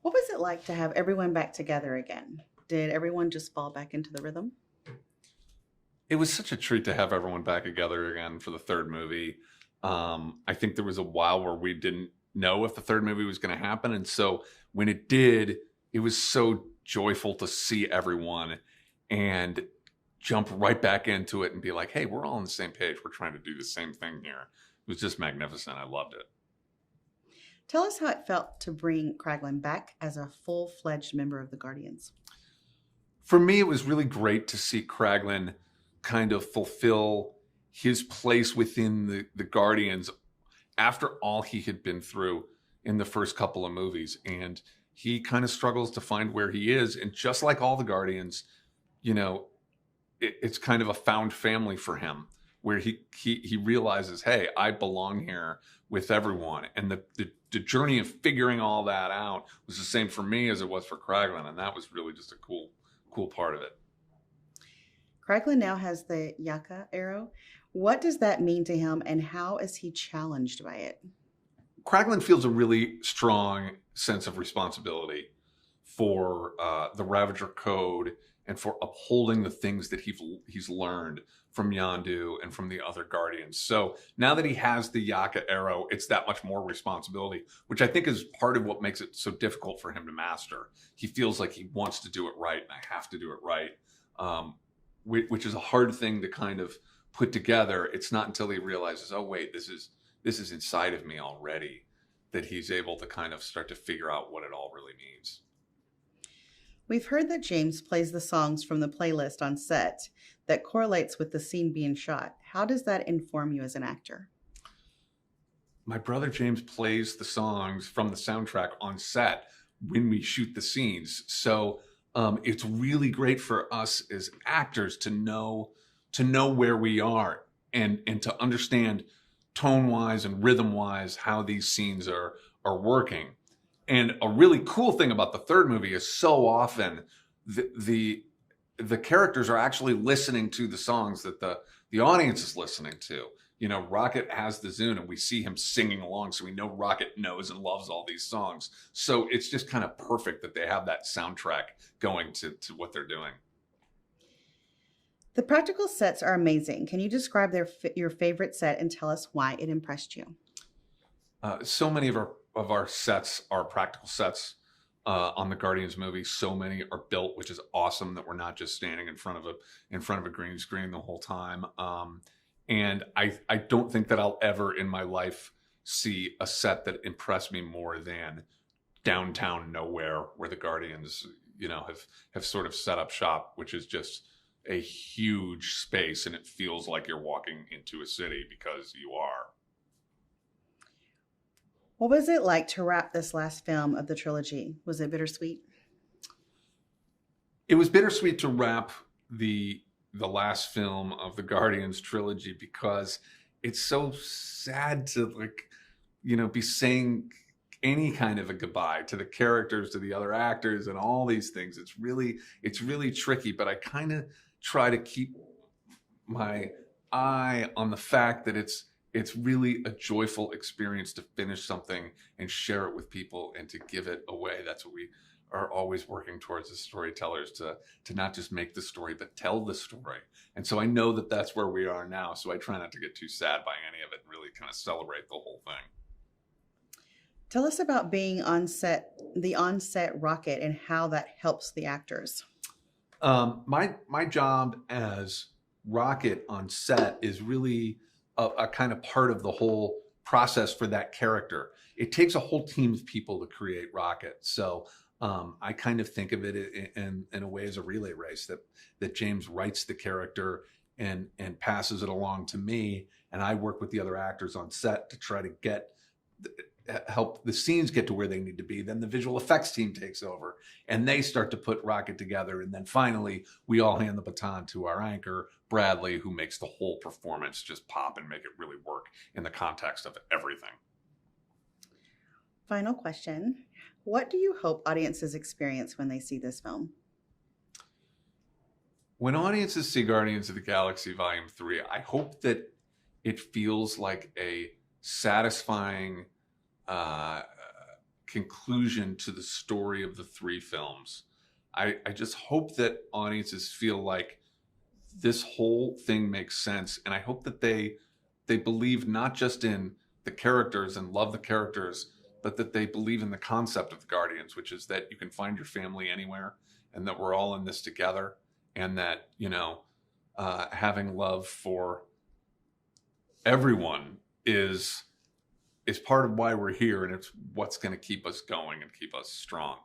What was it like to have everyone back together again? Did everyone just fall back into the rhythm? It was such a treat to have everyone back together again for the third movie. I think there was a while where we didn't know if the third movie was going to happen. And so when it did, it was so joyful to see everyone and jump right back into it and be like, hey, we're all on the same page. We're trying to do the same thing here. It was just magnificent. I loved it. Tell us how it felt to bring Kraglin back as a full fledged member of the Guardians. For me, it was really great to see Kraglin kind of fulfill his place within the Guardians after all he had been through in the first couple of movies. And he kind of struggles to find where he is. And just like all the Guardians, you know, it's kind of a found family for him where he realizes, hey, I belong here with everyone. And the journey of figuring all that out was the same for me as it was for Kraglin. And that was really just a cool part of it. Kraglin now has the Yaka arrow. What does that mean to him, and how is he challenged by it? Kraglin feels a really strong sense of responsibility for the Ravager Code and for upholding the things that he's learned from Yondu and from the other Guardians. So now that he has the Yaka arrow, it's that much more responsibility, which I think is part of what makes it so difficult for him to master. He feels like he wants to do it right, and I have to do it right, which is a hard thing to kind of put together. It's not until he realizes, oh wait, this is inside of me already, that he's able to kind of start to figure out what it all really means. We've heard that James plays the songs from the playlist on set that correlates with the scene being shot. How does that inform you as an actor? My brother James plays the songs from the soundtrack on set when we shoot the scenes. So it's really great for us as actors to know where we are and to understand tone-wise and rhythm-wise how these scenes are working. And a really cool thing about the third movie is so often the characters are actually listening to the songs that the audience is listening to. You know, Rocket has the Zune and we see him singing along, so we know Rocket knows and loves all these songs. So it's just kind of perfect that they have that soundtrack going to what they're doing. The practical sets are amazing. Can you describe your favorite set and tell us why it impressed you? So many of our sets are practical sets on the Guardians movie. So many are built, which is awesome that we're not just standing in front of a green screen the whole time. And I don't think that I'll ever in my life see a set that impressed me more than downtown nowhere, where the Guardians, you know, have sort of set up shop, which is just a huge space, and it feels like you're walking into a city because you are. What was it like to wrap this last film of the trilogy? Was it bittersweet? It was bittersweet to wrap the last film of the Guardians trilogy because it's so sad to, like, you know, be saying any kind of a goodbye to the characters, to the other actors, and all these things. It's really tricky, but I kind of try to keep my eye on the fact that it's really a joyful experience to finish something and share it with people and to give it away. That's what we are always working towards as storytellers, to not just make the story, but tell the story. And so I know that that's where we are now. So I try not to get too sad by any of it and really kind of celebrate the whole thing. Tell us about being on set, the on-set Rocket, and how that helps the actors. My job as Rocket on set is really a kind of part of the whole process for that character. It takes a whole team of people to create Rocket. So I kind of think of it in a way as a relay race, that James writes the character and passes it along to me, and I work with the other actors on set to try to help the scenes get to where they need to be. Then the visual effects team takes over and they start to put Rocket together. And then finally, we all hand the baton to our anchor, Bradley, who makes the whole performance just pop and make it really work in the context of everything. Final question. What do you hope audiences experience when they see this film? When audiences see Guardians of the Galaxy Volume 3, I hope that it feels like a satisfying conclusion to the story of the three films. I just hope that audiences feel like this whole thing makes sense, and I hope that they believe not just in the characters and love the characters, but that they believe in the concept of the Guardians, which is that you can find your family anywhere, and that we're all in this together, and that, you know, having love for everyone is part of why we're here, and it's what's going to keep us going and keep us strong.